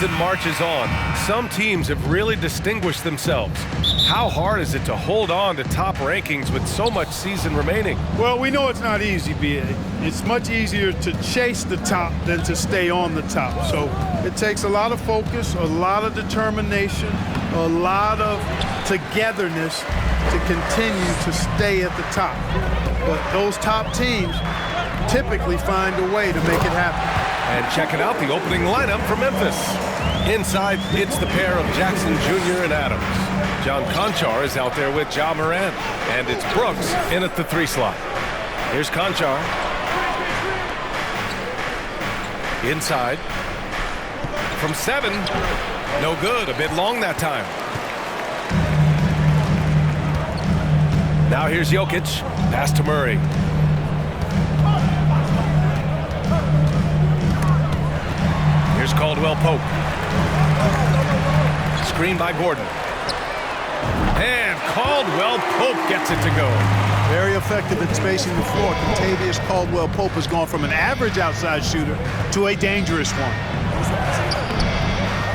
season marches on, some teams have really distinguished themselves. How hard is it to hold on to top rankings with so much season remaining? Well, we know it's not easy, B.A. It's much easier to chase the top than to stay on the top. So it takes a lot of focus, a lot of determination, a lot of togetherness to continue to stay at the top. But those top teams typically find a way to make it happen. And checking out the opening lineup for Memphis. Inside, it's the pair of Jackson Jr. and Adams. John Conchar is out there with Ja Morant. And it's Brooks in at the 3 slot. Here's Conchar. Inside. From 7. No good. A bit long that time. Now here's Jokic. Pass to Murray. Here's Caldwell Pope. Screen by Gordon. And Caldwell Pope gets it to go. Very effective in spacing the floor. Contavious Caldwell Pope has gone from an average outside shooter to a dangerous one.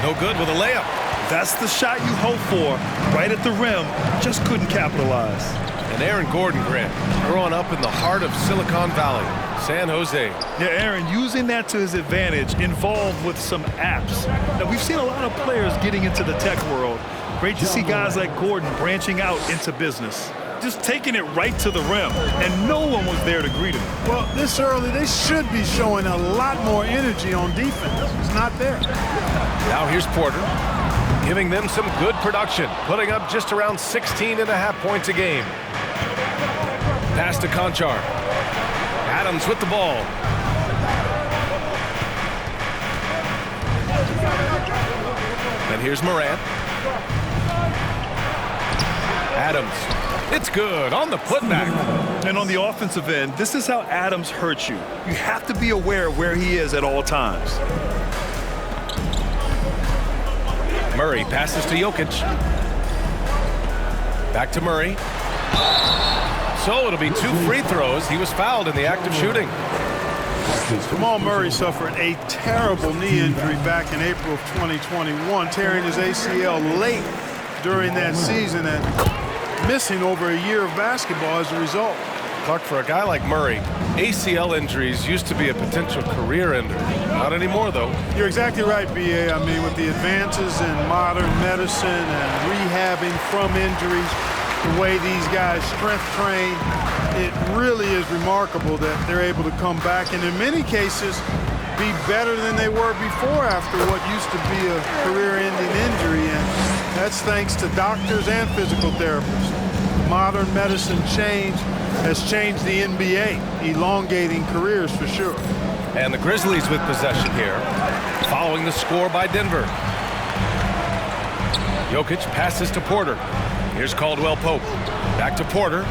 No good with a layup. That's the shot you hope for. Right at the rim. Just couldn't capitalize. And Aaron Gordon, Grant, growing up in the heart of Silicon Valley, San Jose. Yeah, Aaron, using that to his advantage, involved with some apps. Now, we've seen a lot of players getting into the tech world. Great to see guys like Gordon branching out into business. Just taking it right to the rim, and no one was there to greet him. Well, this early, they should be showing a lot more energy on defense. It's not there. Now here's Porter, giving them some good production, putting up just around 16.5 points a game. Pass to Conchar. Adams with the ball. And here's Morant. Adams. It's good on the putback. And on the offensive end, this is how Adams hurts you. You have to be aware of where he is at all times. Murray passes to Jokic. Back to Murray. So it'll be 2 free throws. He was fouled in the act of shooting. Jamal Murray suffered a terrible knee injury back in April of 2021, tearing his ACL late during that season and missing over a year of basketball as a result. Clark, for a guy like Murray, ACL injuries used to be a potential career ender. Not anymore, though. You're exactly right, B.A. I mean, with the advances in modern medicine and rehabbing from injuries, the way these guys strength train, it really is remarkable that they're able to come back and in many cases be better than they were before after what used to be a career-ending injury, and that's thanks to doctors and physical therapists. Modern medicine change has changed the NBA, elongating careers for sure. And the Grizzlies with possession here, following the score by Denver. Jokic passes to Porter. Here's Caldwell Pope. Back to Porter.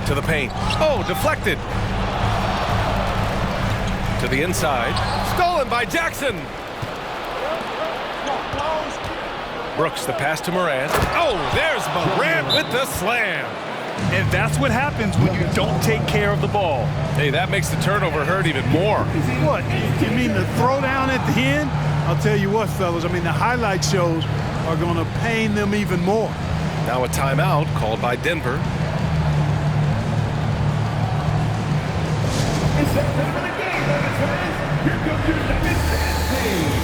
To the paint. Oh, deflected. To the inside. Stolen by Jackson. Brooks, the pass to Morant. Oh, there's Morant with the slam. And that's what happens when you don't take care of the ball. Hey, that makes the turnover hurt even more. What? You mean the throwdown at the end? I'll tell you what, fellas. I mean, the highlight shows are going to pain them even more. Now a timeout called by Denver. It's that time of the game, Memphis fans. Here comes your second team.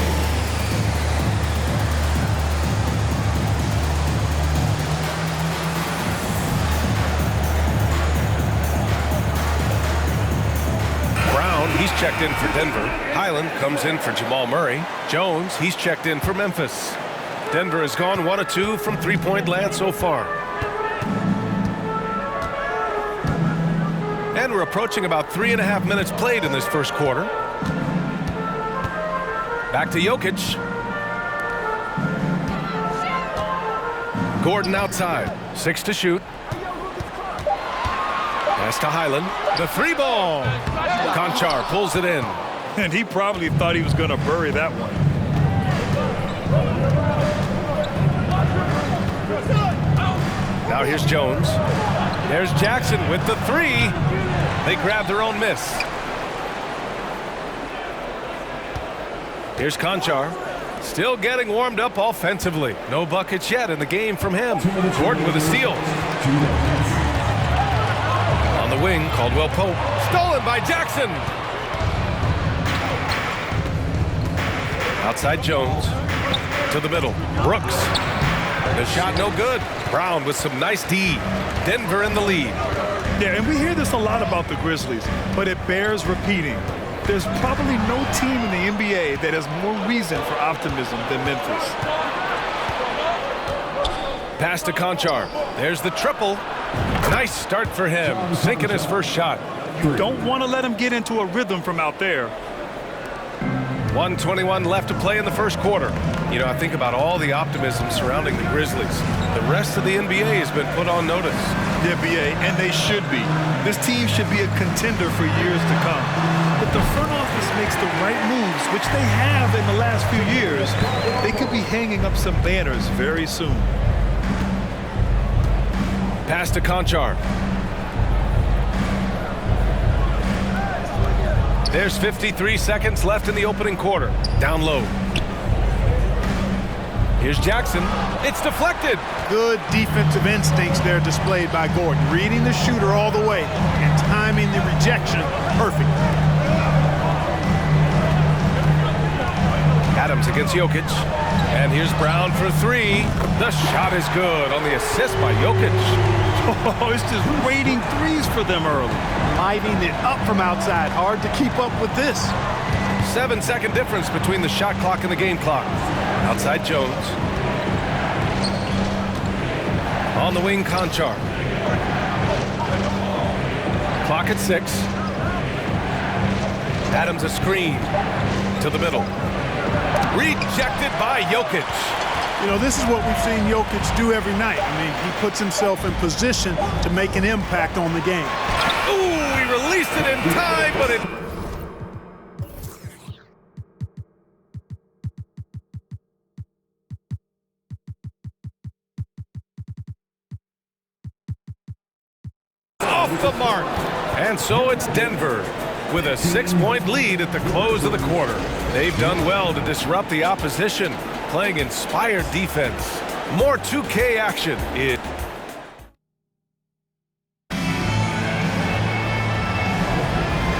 He's checked in for Denver. Highland comes in for Jamal Murray. Jones, he's checked in for Memphis. Denver has gone 1 of 2 from three-point land so far. And we're approaching about 3.5 minutes played in this first quarter. Back to Jokic. Gordon outside. 6 to shoot. Pass to Highland. The 3-ball. Conchar pulls it in. And he probably thought he was going to bury that one. Now here's Jones. There's Jackson with the 3. They grab their own miss. Here's Conchar. Still getting warmed up offensively. No buckets yet in the game from him. Gordon with a steal. On the wing, Caldwell Pope. Stolen by Jackson. Outside Jones. To the middle. Brooks. The shot no good. Brown with some nice D. Denver in the lead. Yeah, and we hear this a lot about the Grizzlies, but it bears repeating. There's probably no team in the NBA that has more reason for optimism than Memphis. Pass to Conchar. There's the triple. Nice start for him. Sinking his first shot. You don't want to let him get into a rhythm from out there. 1:21 left to play in the first quarter. You know, I think about all the optimism surrounding the Grizzlies. The rest of the NBA has been put on notice. The NBA, and they should be. This team should be a contender for years to come. If the front office makes the right moves, which they have in the last few years, they could be hanging up some banners very soon. Pass to Conchar. There's 53 seconds left in the opening quarter. Down low. Here's Jackson. It's deflected. Good defensive instincts there displayed by Gordon. Reading the shooter all the way and timing the rejection perfect. Adams against Jokic. And here's Brown for three. The shot is good on the assist by Jokic. Oh, it's just raining threes for them early. Lighting it up from outside. Hard to keep up with this. 7-second difference between the shot clock and the game clock. Outside Jones. On the wing, Conchar. Clock at 6. Adams a screen. To the middle. Rejected by Jokic. You know, this is what we've seen Jokic do every night. I mean, he puts himself in position to make an impact on the game. Ooh, he released it in time, but it... off the mark. And so it's Denver with a 6-point lead at the close of the quarter. They've done well to disrupt the opposition, playing inspired defense. More 2K action.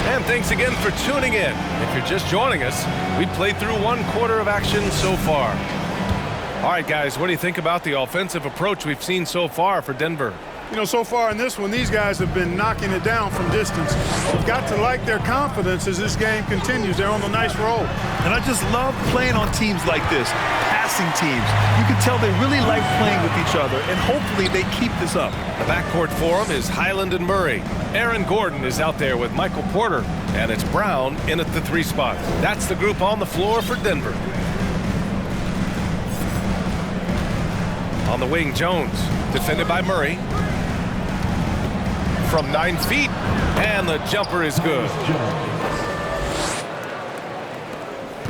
And thanks again for tuning in. If you're just joining us, we played through 1 quarter of action so far. All right, guys, what do you think about the offensive approach we've seen so far for Denver? You know, so far in this one, these guys have been knocking it down from distance. You've got to like their confidence as this game continues. They're on a nice roll. And I just love playing on teams like this, passing teams. You can tell they really like playing with each other, and hopefully they keep this up. The backcourt for them is Highland and Murray. Aaron Gordon is out there with Michael Porter, and it's Brown in at the 3 spot. That's the group on the floor for Denver. On the wing, Jones, defended by Murray. From 9 feet, and the jumper is good.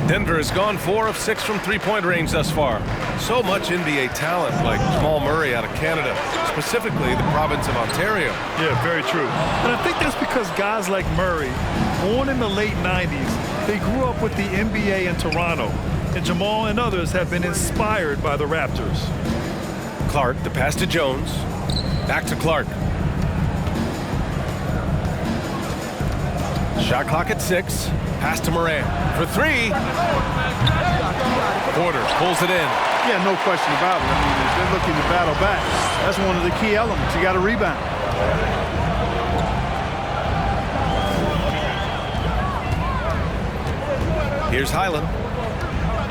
Denver has gone 4 of 6 from 3-point range thus far. So much NBA talent like Jamal Murray out of Canada, specifically the province of Ontario. Yeah, very true. And I think that's because guys like Murray, born in the late 90s, they grew up with the NBA in Toronto. And Jamal and others have been inspired by the Raptors. Clark, the pass to Jones. Back to Clark. Shot clock at 6. Pass to Moran for 3. Porter pulls it in. Yeah, no question about it. I mean, if they're looking to battle back, that's one of the key elements. You got to rebound. Here's Highland.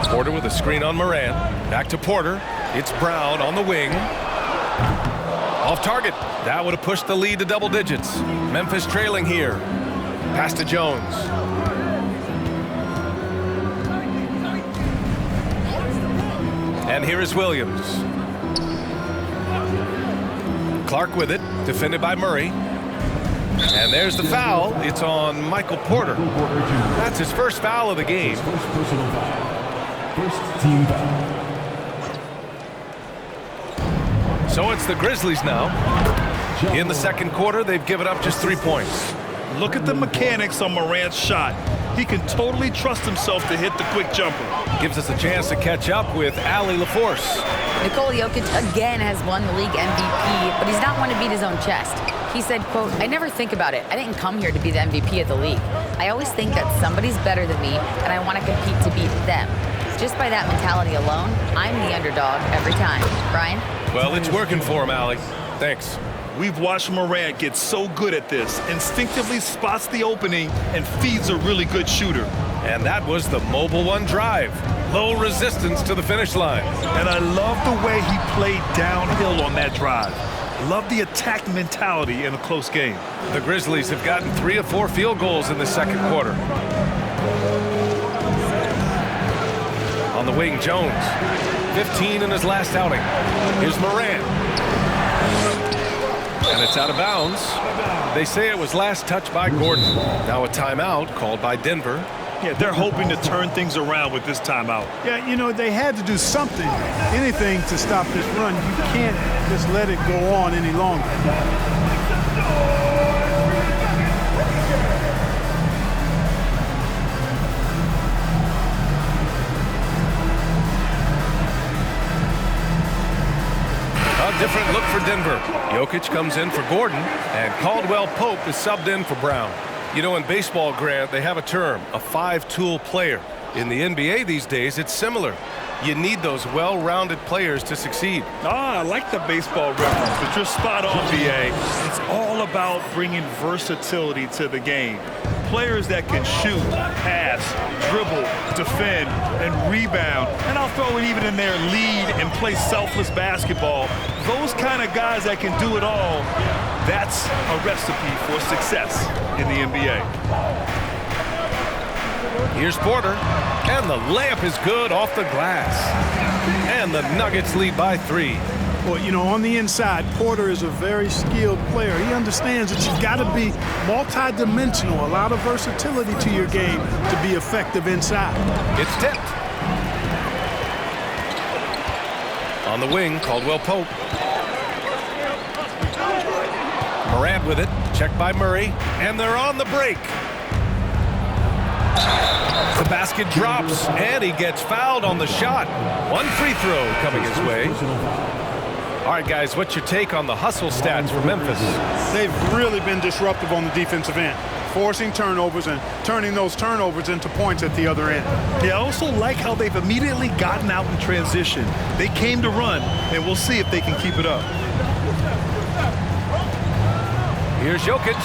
Porter with a screen on Moran. Back to Porter. It's Brown on the wing. Off target. That would have pushed the lead to double digits. Memphis trailing here. Pass to Jones. And here is Williams. Clark with it, defended by Murray. And there's the foul. It's on Michael Porter. That's his first foul of the game. First team foul. So it's the Grizzlies now. In the second quarter, they've given up just 3 points. Look at the mechanics on Morant's shot. He can totally trust himself to hit the quick jumper. Gives us a chance to catch up with Allie LaForce. Nikola Jokic again has won the league MVP, but he's not one to beat his own chest. He said, quote, "I never think about it. I didn't come here to be the MVP of the league. I always think that somebody's better than me, and I want to compete to beat them. Just by that mentality alone, I'm the underdog every time." Brian? Well, it's working for him, Allie. Thanks. We've watched Morant get so good at this, instinctively spots the opening and feeds a really good shooter. And that was the Mobile One drive. Low resistance to the finish line. And I love the way he played downhill on that drive. Love the attack mentality in a close game. The Grizzlies have gotten 3 of 4 field goals in the second quarter. On the wing, Jones. 15 in his last outing. Here's Morant. And it's out of bounds. They say it was last touched by Gordon. Now a timeout called by Denver. Yeah, they're hoping to turn things around with this timeout. Yeah, you know, they had to do something, anything to stop this run. You can't just let it go on any longer. A different look for Denver. Jokic comes in for Gordon, and Caldwell Pope is subbed in for Brown. You know, in baseball, Grant, they have a term, a 5-tool player. In the NBA these days, it's similar. You need those well-rounded players to succeed. I like the baseball reference, but you're spot on, BA. It's all about bringing versatility to the game. Players that can shoot, pass, dribble, defend, and rebound. And I'll throw it even in there, lead and play selfless basketball. Those kind of guys that can do it all, that's a recipe for success in the NBA. Here's Porter, and the layup is good off the glass. And the Nuggets lead by 3. Well, you know, on the inside, Porter is a very skilled player. He understands that you've got to be multi-dimensional, a lot of versatility to your game to be effective inside. It's tipped. On the wing, Caldwell Pope. Morant with it, checked by Murray, and they're on the break. The basket drops, and he gets fouled on the shot. One free throw coming his way. All right, guys, what's your take on the hustle stats for Memphis? They've really been disruptive on the defensive end, forcing turnovers and turning those turnovers into points at the other end. I also like how they've immediately gotten out in transition. They came to run, and we'll see if they can keep it up. Here's Jokic.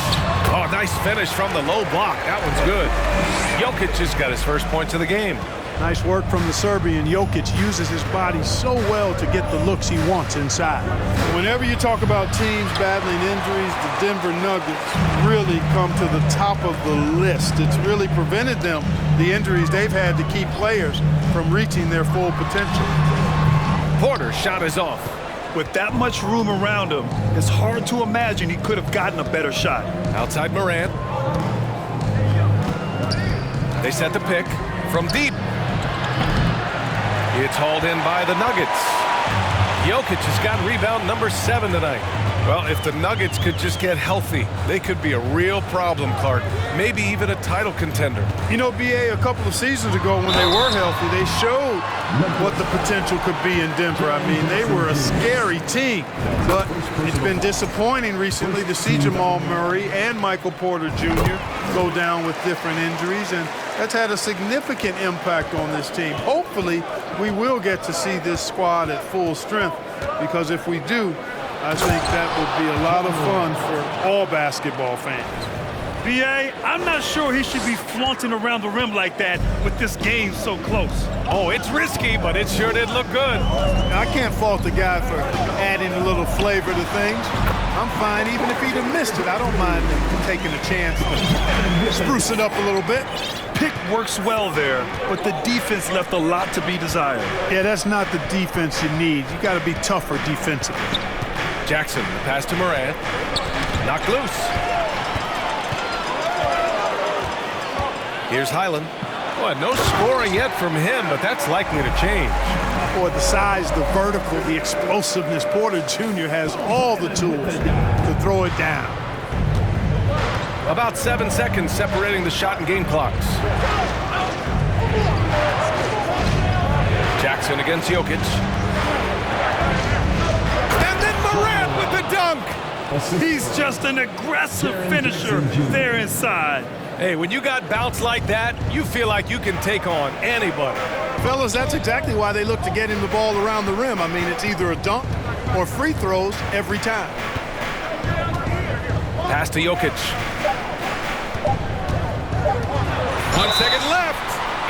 Oh, nice finish from the low block. That one's good. Jokic has got his first points of the game. Nice work from the Serbian. Jokic uses his body so well to get the looks he wants inside. Whenever you talk about teams battling injuries, the Denver Nuggets really come to the top of the list. It's really prevented them, the injuries they've had to keep players from reaching their full potential. Porter's shot is off. With that much room around him, it's hard to imagine he could have gotten a better shot. Outside Morant. They set the pick from deep. It's hauled in by the Nuggets. Jokic has got rebound number 7 tonight. Well, if the Nuggets could just get healthy, they could be a real problem, Clark. Maybe even a title contender. You know, BA, a couple of seasons ago when they were healthy, they showed what the potential could be in Denver. I mean, they were a scary team. But it's been disappointing recently to see Jamal Murray and Michael Porter Jr. go down with different injuries, and that's had a significant impact on this team. Hopefully, we will get to see this squad at full strength, because if we do, I think that would be a lot of fun for all basketball fans. BA, I'm not sure he should be flaunting around the rim like that with this game so close. Oh, it's risky, but it sure did look good. I can't fault the guy for adding a little flavor to things. I'm fine even if he'd have missed it. I don't mind taking a chance to spruce it up a little bit. Pick works well there, but the defense left a lot to be desired. Yeah, that's not the defense you need. You got to be tougher defensively. Jackson, the pass to Morant. Knocked loose. Here's Highland. Boy, no scoring yet from him, but that's likely to change. Boy, the size, the vertical, the explosiveness. Porter Jr. has all the tools to throw it down. About 7 seconds separating the shot and game clocks. Jackson against Jokic. And then Morant with the dunk. He's just an aggressive finisher there inside. Hey, when you got bounce like that, you feel like you can take on anybody. Fellas, that's exactly why they look to get him the ball around the rim. I mean, it's either a dunk or free throws every time. Pass to Jokic. 1 second left.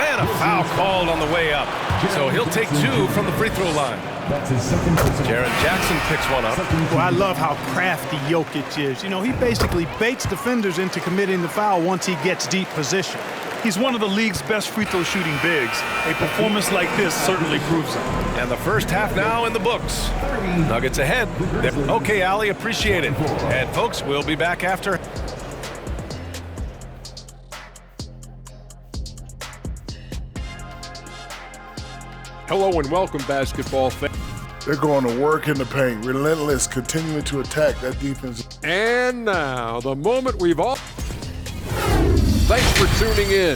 And a foul called on the way up. So he'll take 2 from the free throw line. Jaren Jackson picks one up. Well, I love how crafty Jokic is. You know, he basically baits defenders into committing the foul once he gets deep position. He's one of the league's best free throw shooting bigs. A performance like this certainly proves it. And the first half now in the books. Nuggets ahead. Okay, Allie, appreciate it. And folks, we'll be back after. Hello and welcome, basketball fans. They're going to work in the paint, relentless, continuing to attack that defense. And now, the moment we've all... Thanks for tuning in.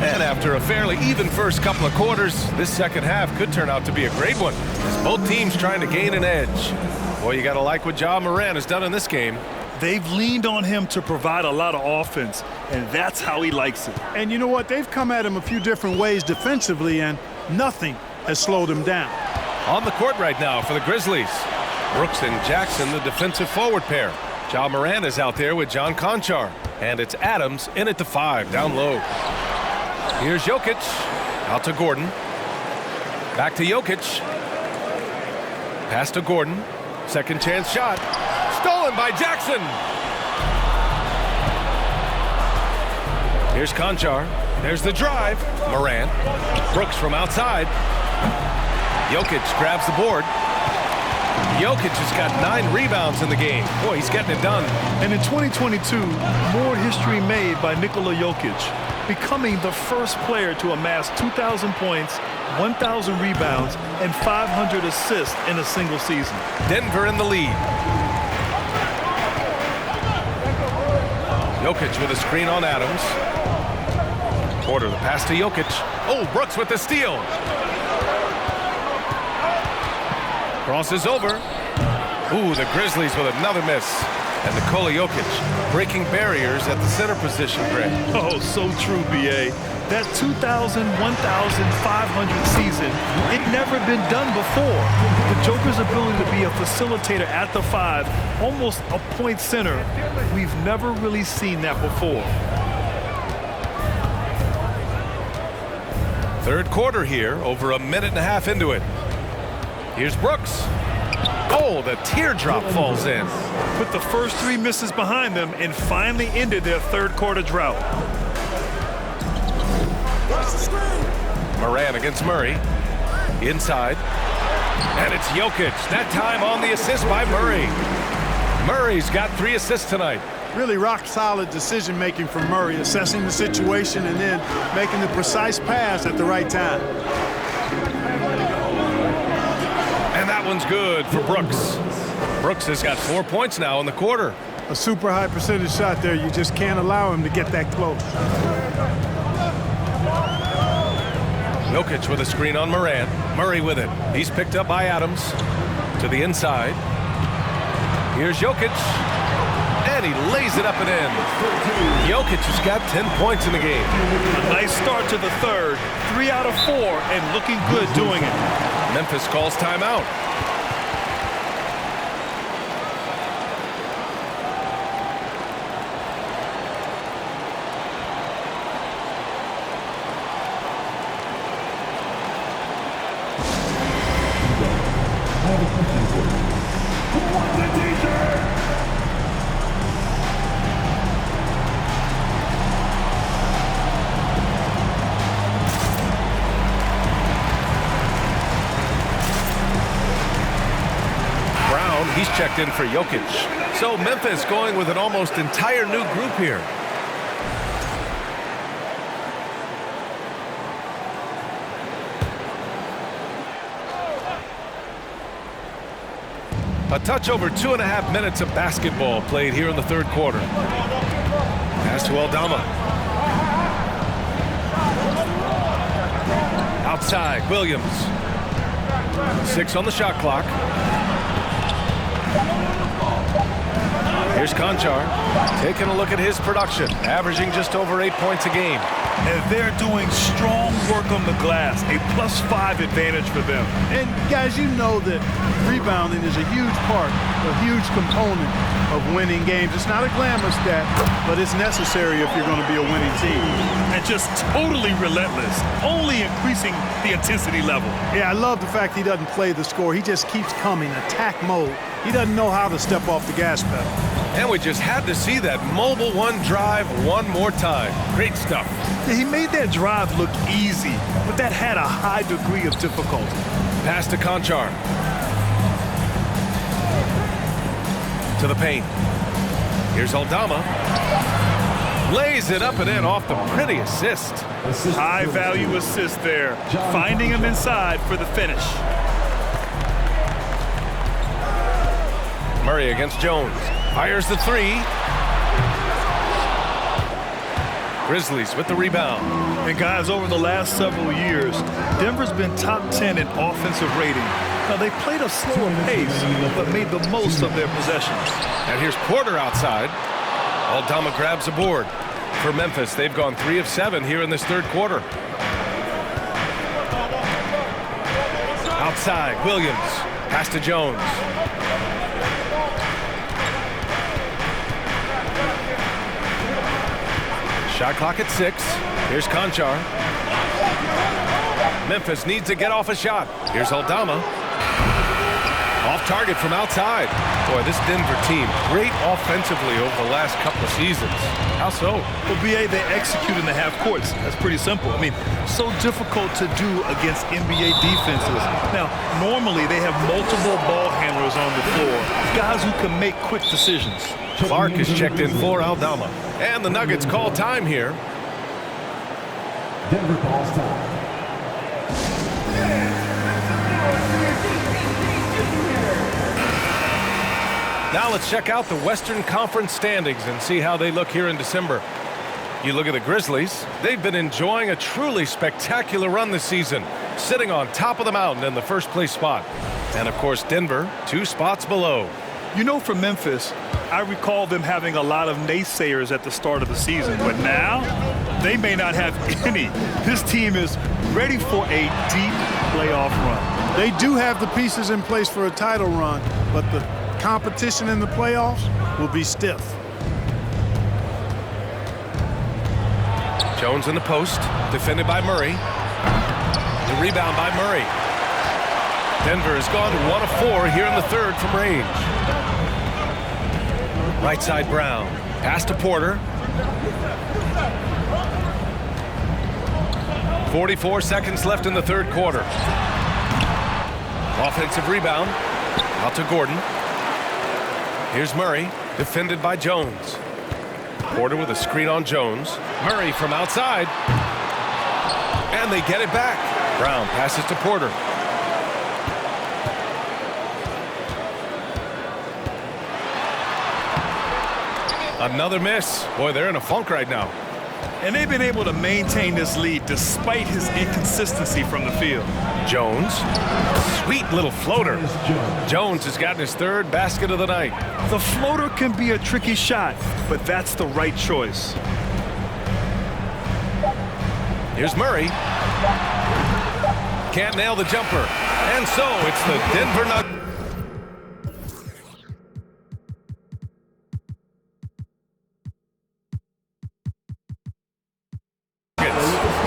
And after a fairly even first couple of quarters, this second half could turn out to be a great one, as both teams trying to gain an edge. Boy, you got to like what Ja Morant has done in this game. They've leaned on him to provide a lot of offense, and that's how he likes it. And you know what? They've come at him a few different ways defensively, and nothing has slowed him down. On the court right now for the Grizzlies. Brooks and Jackson, the defensive forward pair. Ja Morant is out there with John Conchar. And it's Adams in at the 5, down low. Here's Jokic. Out to Gordon. Back to Jokic. Pass to Gordon. Second chance shot. Stolen by Jackson. Here's Conchar. There's the drive. Morant. Brooks from outside. Jokic grabs the board. Jokic has got 9 rebounds in the game. Boy, he's getting it done. And in 2022, more history made by Nikola Jokic, becoming the first player to amass 2,000 points, 1,000 rebounds, and 500 assists in a single season. Denver in the lead. Jokic with a screen on Adams. Porter the pass to Jokic. Oh, Brooks with the steal. Crosses over. Ooh, the Grizzlies with another miss. And Nikola Jokic breaking barriers at the center position, Greg. Oh, so true, B.A. That 2,000, 1,500 season, it never been done before. The Joker's ability to be a facilitator at the 5, almost a point center, we've never really seen that before. Third quarter here, over a minute and a half into it. Here's Brooks. Oh, the teardrop falls in. Put the first 3 misses behind them and finally ended their third quarter drought. Morant against Murray. Inside. And it's Jokic. That time on the assist by Murray. Murray's got 3 assists tonight. Really rock-solid decision-making from Murray, assessing the situation and then making the precise pass at the right time. And that one's good for Brooks. Brooks has got 4 points now in the quarter. A super high percentage shot there. You just can't allow him to get that close. Jokic with a screen on Morant. Murray with it. He's picked up by Adams. To the inside. Here's Jokic. And he lays it up and in. Jokic has got 10 points in the game. A nice start to the third. 3 out of 4 and looking good doing it. Memphis calls timeout. He's checked in for Jokic. So Memphis going with an almost entire new group here. A touch over 2.5 minutes of basketball played here in the third quarter. Pass to Aldama. Outside, Williams. 6 on the shot clock. Here's Conchar, taking a look at his production, averaging just over 8 points a game. And they're doing strong work on the glass, a +5 advantage for them. And guys, you know that rebounding is a huge part, a huge component of winning games. It's not a glamour stat, but it's necessary if you're going to be a winning team. And just totally relentless, only increasing the intensity level. Yeah, I love the fact he doesn't play the score. He just keeps coming, attack mode. He doesn't know how to step off the gas pedal. And we just had to see that mobile one drive one more time. Great stuff. Yeah, he made that drive look easy, but that had a high degree of difficulty. Pass to Conchar. To the paint. Here's Aldama. Lays it up and in off the pretty assist. High value assist there. Finding him inside for the finish. Murray against Jones. Fires the three. Grizzlies with the rebound. And guys, over the last several years, Denver's been top 10 in offensive rating. Now, they played a slower pace, but made the most of their possessions. And here's Porter outside. Aldama grabs a board. For Memphis, they've gone 3 of 7 here in this third quarter. Outside, Williams. Pass to Jones. Shot clock at 6. Here's Conchar. Memphis needs to get off a shot. Here's Aldama. Off target from outside. Boy, this Denver team, great offensively over the last couple of seasons. How so? Well, BA, they execute in the half courts. That's pretty simple. I mean, so difficult to do against NBA defenses. Now, normally they have multiple ball handlers on the floor, guys who can make quick decisions. Clark is checked in for Aldama. And the Nuggets call time here. Denver calls time. Now let's check out the Western Conference standings and see how they look here in December. You look at the Grizzlies. They've been enjoying a truly spectacular run this season, sitting on top of the mountain in the first place spot. And of course, Denver, 2 spots below. You know, for Memphis, I recall them having a lot of naysayers at the start of the season, but now they may not have any. This team is ready for a deep playoff run. They do have the pieces in place for a title run, but the competition in the playoffs will be stiff. Jones in the post, defended by Murray. The rebound by Murray. Denver has gone to 1 of 4 here in the third from range. Right side Brown. Pass to Porter. 44 seconds left in the third quarter. Offensive rebound. Out to Gordon. Here's Murray, defended by Jones. Porter with a screen on Jones. Murray from outside. And they get it back. Brown passes to Porter. Another miss. Boy, they're in a funk right now. And they've been able to maintain this lead despite his inconsistency from the field. Jones. Sweet little floater. Jones has gotten his 3rd basket of the night. The floater can be a tricky shot, but that's the right choice. Here's Murray. Can't nail the jumper. And so it's the Denver Nuggets.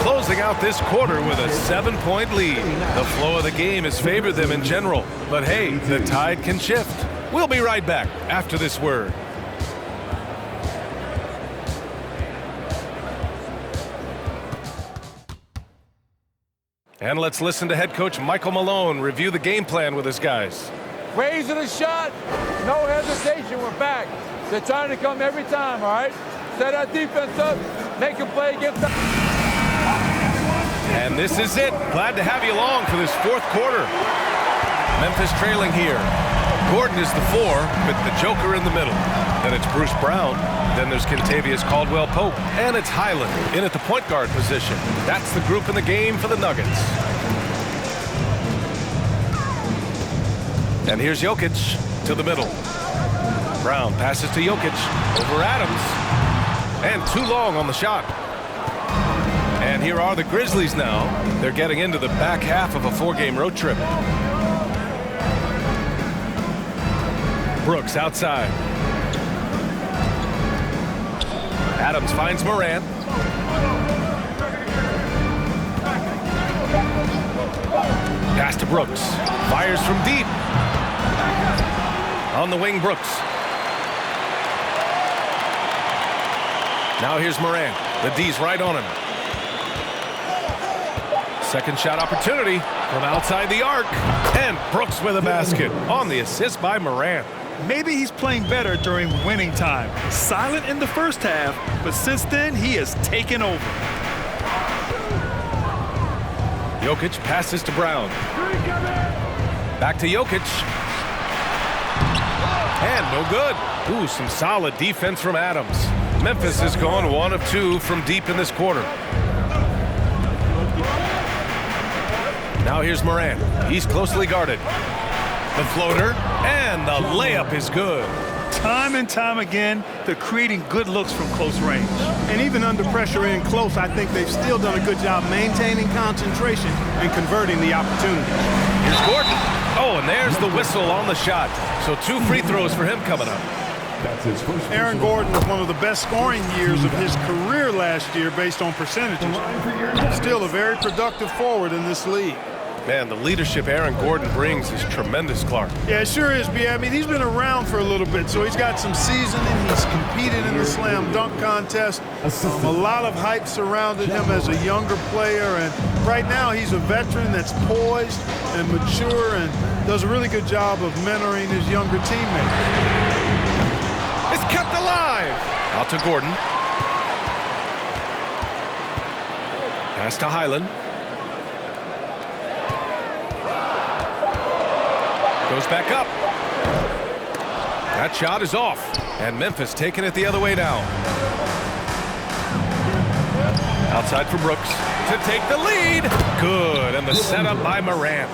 Closing out this quarter with a 7-point lead. The flow of the game has favored them in general. But hey, the tide can shift. We'll be right back after this word. And let's listen to head coach Michael Malone review the game plan with his guys. Raising a shot, no hesitation, we're back. They're trying to come every time, all right? Set our defense up, make a play against the... And this is it. Glad to have you along for this 4th quarter. Memphis trailing here. Gordon is the 4 with the Joker in the middle. Then it's Bruce Brown. Then there's Kentavious Caldwell-Pope. And it's Highland in at the point guard position. That's the group in the game for the Nuggets. And here's Jokic to the middle. Brown passes to Jokic over Adams. And too long on the shot. And here are the Grizzlies now. They're getting into the back half of a 4-game road trip. Brooks outside. Adams finds Morant. Pass to Brooks. Fires from deep. On the wing, Brooks. Now here's Morant. The D's right on him. Second shot opportunity from outside the arc. And Brooks with a basket on the assist by Morant. Maybe he's playing better during winning time. Silent in the first half, but since then, he has taken over. Jokic passes to Brown. Back to Jokic. And no good. Ooh, some solid defense from Adams. Memphis has gone 1 of 2 from deep in this quarter. Now here's Morant. He's closely guarded. The floater, and the layup is good. Time and time again, they're creating good looks from close range. And even under pressure in close, I think they've still done a good job maintaining concentration and converting the opportunity. Here's Gordon. Oh, and there's the whistle on the shot. So 2 free throws for him coming up. That's his first. Aaron Gordon was one of the best scoring years of his career last year based on percentages. Still a very productive forward in this league. Man, the leadership Aaron Gordon brings is tremendous, Clark. Yeah, it sure is, B. I mean, he's been around for a little bit, so he's got some seasoning. He's competed in the slam dunk contest. A lot of hype surrounded him as a younger player, and right now he's a veteran that's poised and mature and does a really good job of mentoring his younger teammates. It's kept alive. Out to Gordon. Pass to Highland. Goes back up. That shot is off. And Memphis taking it the other way down. Outside for Brooks to take the lead. Good. And the setup by Morant.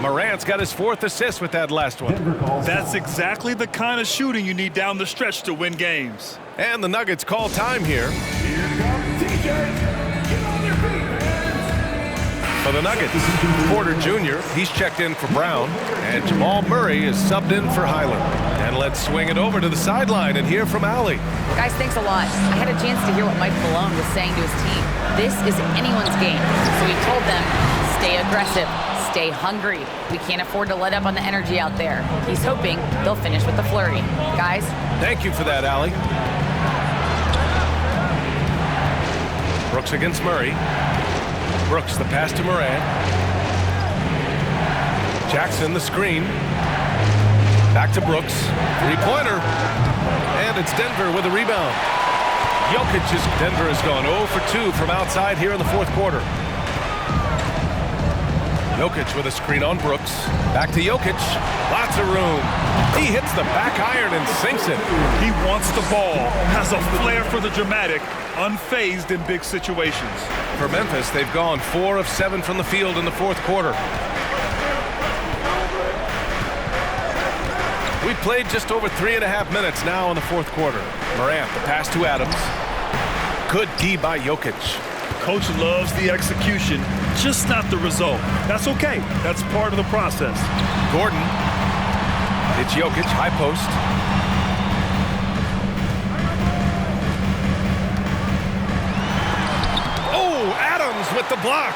Morant's got his 4th assist with that last one. That's exactly the kind of shooting you need down the stretch to win games. And the Nuggets call time here. For the Nuggets, Porter Jr., he's checked in for Brown, and Jamal Murray is subbed in for Highland. And let's swing it over to the sideline and hear from Allie. Guys, thanks a lot. I had a chance to hear what Mike Malone was saying to his team. This is anyone's game. So he told them, stay aggressive, stay hungry. We can't afford to let up on the energy out there. He's hoping they'll finish with the flurry. Guys? Thank you for that, Allie. Brooks against Murray. Brooks, the pass to Morant. Jackson, the screen. Back to Brooks. 3-pointer. And it's Denver with a rebound. Denver has gone 0 for 2 from outside here in the 4th quarter. Jokic with a screen on Brooks. Back to Jokic. Lots of room. He hits the back iron and sinks it. He wants the ball, has a flair for the dramatic, unfazed in big situations. For Memphis, they've gone 4 of 7 from the field in the 4th quarter. We've played just over 3.5 minutes now in the 4th quarter. Morant, the pass to Adams. Good D by Jokic. Coach loves the execution, just not the result. That's okay. That's part of the process. Gordon. It's Jokic, high post. Oh, Adams with the block.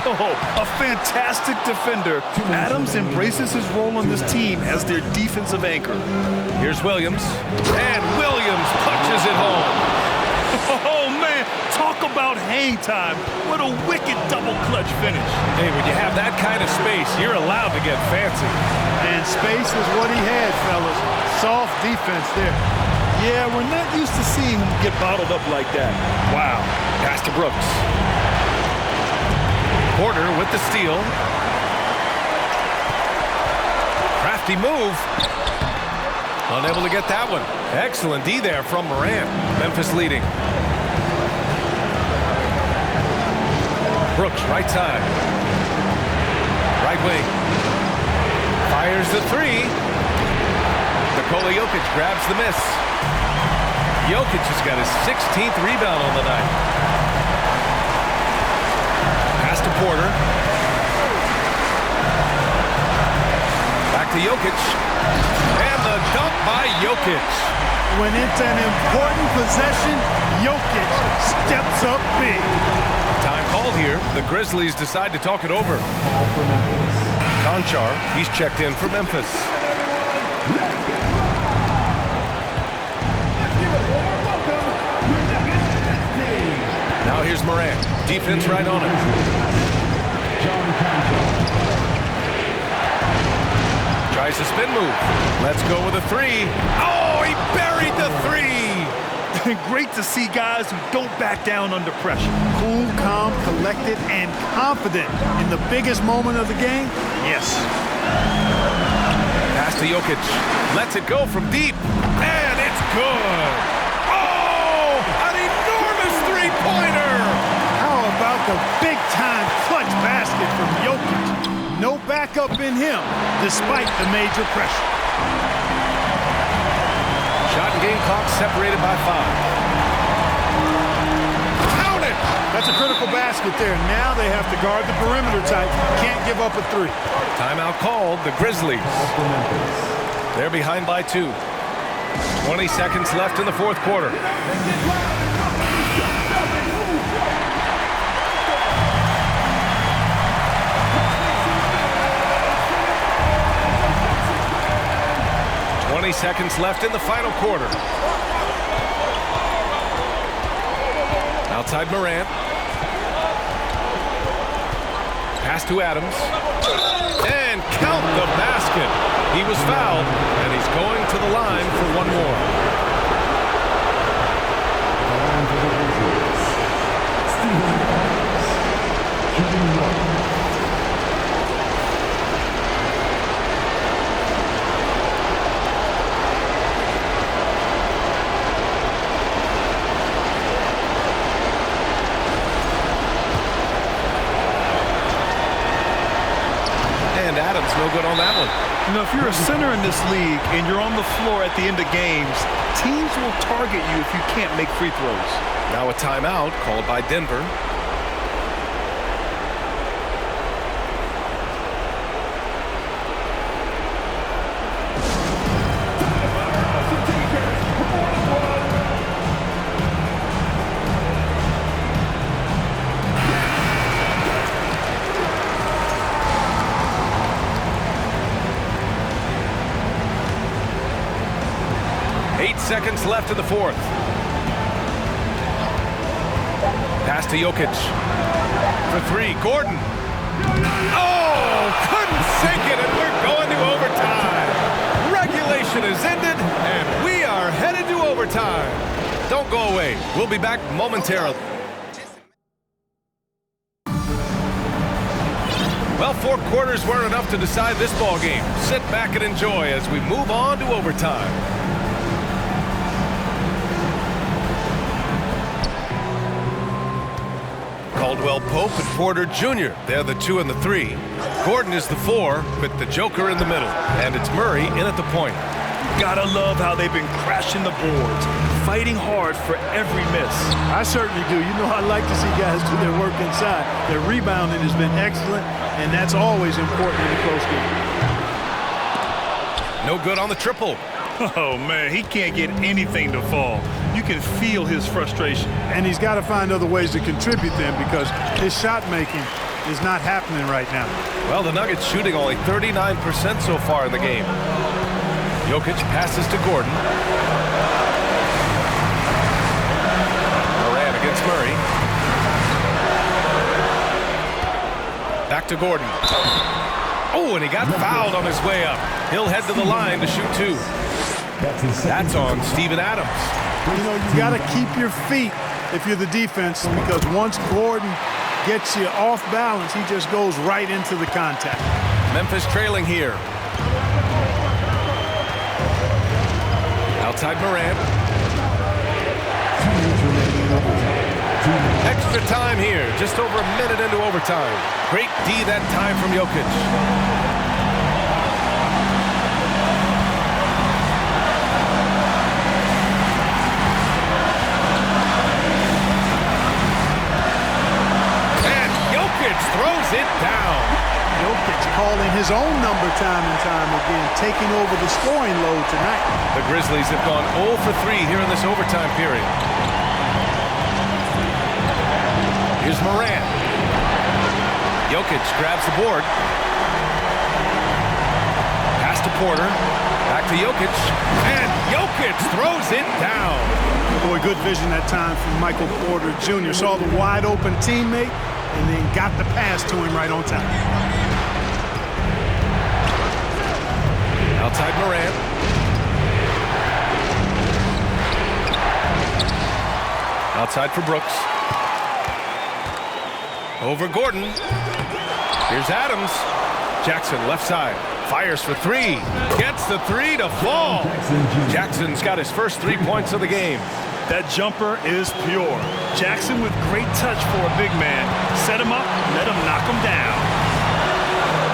Oh, a fantastic defender. Adams embraces his role on this team as their defensive anchor. Here's Williams. And Williams punches it home. Oh, man, talk about hang time. What a wicked double clutch finish. Hey, when you have that kind of space, you're allowed to get fancy. And space is what he had, fellas. Soft defense there. Yeah, we're not used to seeing him get bottled up like that. Wow. Pass to Brooks. Porter with the steal. Nifty move. Unable to get that one. Excellent D there from Morant. Memphis leading. Brooks, right side. Right wing. Fires the three. Nikola Jokic grabs the miss. Jokic has got his 16th rebound on the night. Pass to Porter. Back to Jokic. And the dunk by Jokic. When it's an important possession, Jokic steps up big. Time called here. The Grizzlies decide to talk it over. Conchar, he's checked in for Memphis. Now here's Morant. Defense right on him. Tries a spin move. Let's go with a three. Oh, he buried the three. Great to see guys who don't back down under pressure. Cool, calm, collected, and confident in the biggest moment of the game. Yes. Pass to Jokic. Lets it go from deep. And it's good. Oh, an enormous three-pointer. How about the big-time clutch basket from Jokic? No backup in him, despite the major pressure. Shot and game clock separated by 5. Count it! That's a critical basket there. Now they have to guard the perimeter tight. Can't give up a three. Timeout called, the Grizzlies. They're behind by 2. 20 seconds left in the fourth quarter. Seconds left in the final quarter. Outside Morant. Pass to Adams. And count the basket. He was fouled, and he's going to the line for one more. Adams, no good on that one. You know, if you're a center in this league and you're on the floor at the end of games, teams will target you if you can't make free throws. Now a timeout called by Denver. Seconds left in the fourth. Pass to Jokic. For three, Gordon. Oh, couldn't sink it, and we're going to overtime. Regulation is ended, and we are headed to overtime. Don't go away. We'll be back momentarily. Well, 4 quarters weren't enough to decide this ball game. Sit back and enjoy as we move on to overtime. Caldwell Pope and Porter Jr. They're the 2 and the 3. Gordon is the 4 with the Joker in the middle. And it's Murray in at the point. Gotta love how they've been crashing the boards, fighting hard for every miss. I certainly do. You know, I like to see guys do their work inside. Their rebounding has been excellent, and that's always important in a close game. No good on the triple. Oh, man, he can't get anything to fall. You can feel his frustration. And he's got to find other ways to contribute then, because his shot making is not happening right now. Well, the Nuggets shooting only 39% so far in the game. Jokic passes to Gordon. Morant against Murray. Back to Gordon. Oh, and he got fouled on his way up. He'll head to the line to shoot 2. That's on Steven Adams. You know, you got to keep your feet if you're the defense, because once Gordon gets you off balance, he just goes right into the contact. Memphis trailing here. Outside Morant. Extra time here, just over a minute into overtime. Great D that time from Jokic. And Jokic throws it down. Jokic calling his own number time and time again, taking over the scoring load tonight. The Grizzlies have gone 0 for 3 here in this overtime period. Here's Morant. Jokic grabs the board. Pass to Porter. Back to Jokic. And Jokic throws it down. Boy, good vision that time from Michael Porter Jr. Saw the wide open teammate and then got the pass to him right on time. Outside Morant. Outside for Brooks. Over Gordon. Here's Adams. Jackson left side. Fires for three. Gets the three to fall. Jackson's got his first 3 points of the game. That jumper is pure. Jackson with great touch for a big man. Set him up, let him knock him down.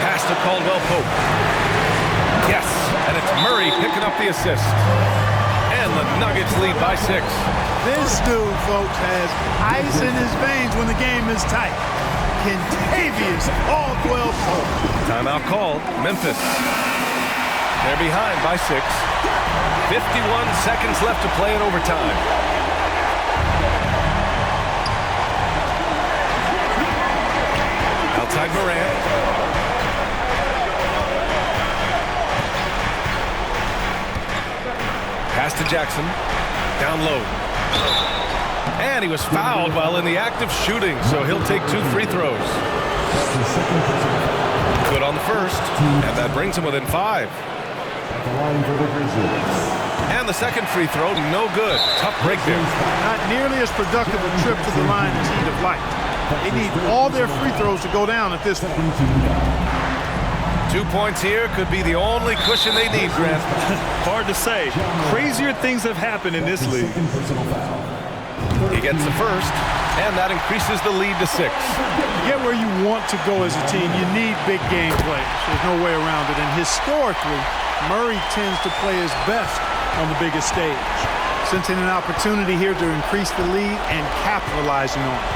Pass to Caldwell Pope. Yes, and it's Murray picking up the assist. And the Nuggets lead by 6. This dude, folks, has ice in his veins when the game is tight. Kentavious Caldwell Pope. Timeout called. Memphis. They're behind by 6. 51 seconds left to play in overtime. Outside Morant. Pass to Jackson. Down low. And he was fouled while in the act of shooting, so he'll take 2 free throws. Good on the first, and that brings him within 5. And the second free throw, no good. Tough break there. Not nearly as productive a trip to the line as he'd have liked. They need all their free throws to go down at this point. 2 points here could be the only cushion they need, Grant. Hard to say. Crazier things have happened in this league. He gets the first, and that increases the lead to 6. To get where you want to go as a team, you need big game players. There's no way around it. And historically, Murray tends to play his best on the biggest stage. Sensing an opportunity here to increase the lead and capitalizing on it.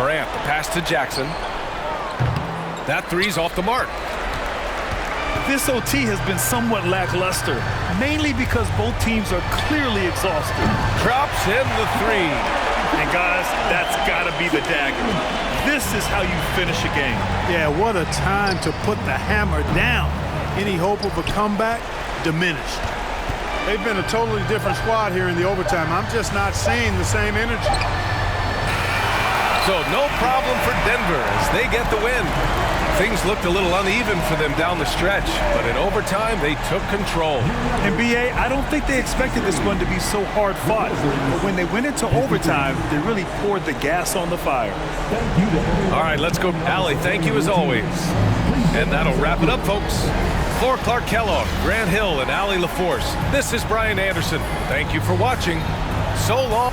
Morant, the pass to Jackson. That three's off the mark. This OT has been somewhat lackluster, mainly because both teams are clearly exhausted. Drops in the 3. And guys, that's got to be the dagger. This is how you finish a game. Yeah, what a time to put the hammer down. Any hope of a comeback diminished. They've been a totally different squad here in the overtime. I'm just not seeing the same energy. So no problem for Denver as they get the win. Things looked a little uneven for them down the stretch, but in overtime, they took control. And BA, I don't think they expected this one to be so hard fought. But when they went into overtime, they really poured the gas on the fire. All right, let's go. Allie, thank you as always. And that'll wrap it up, folks. For Clark Kellogg, Grant Hill, and Allie LaForce, this is Brian Anderson. Thank you for watching. So long.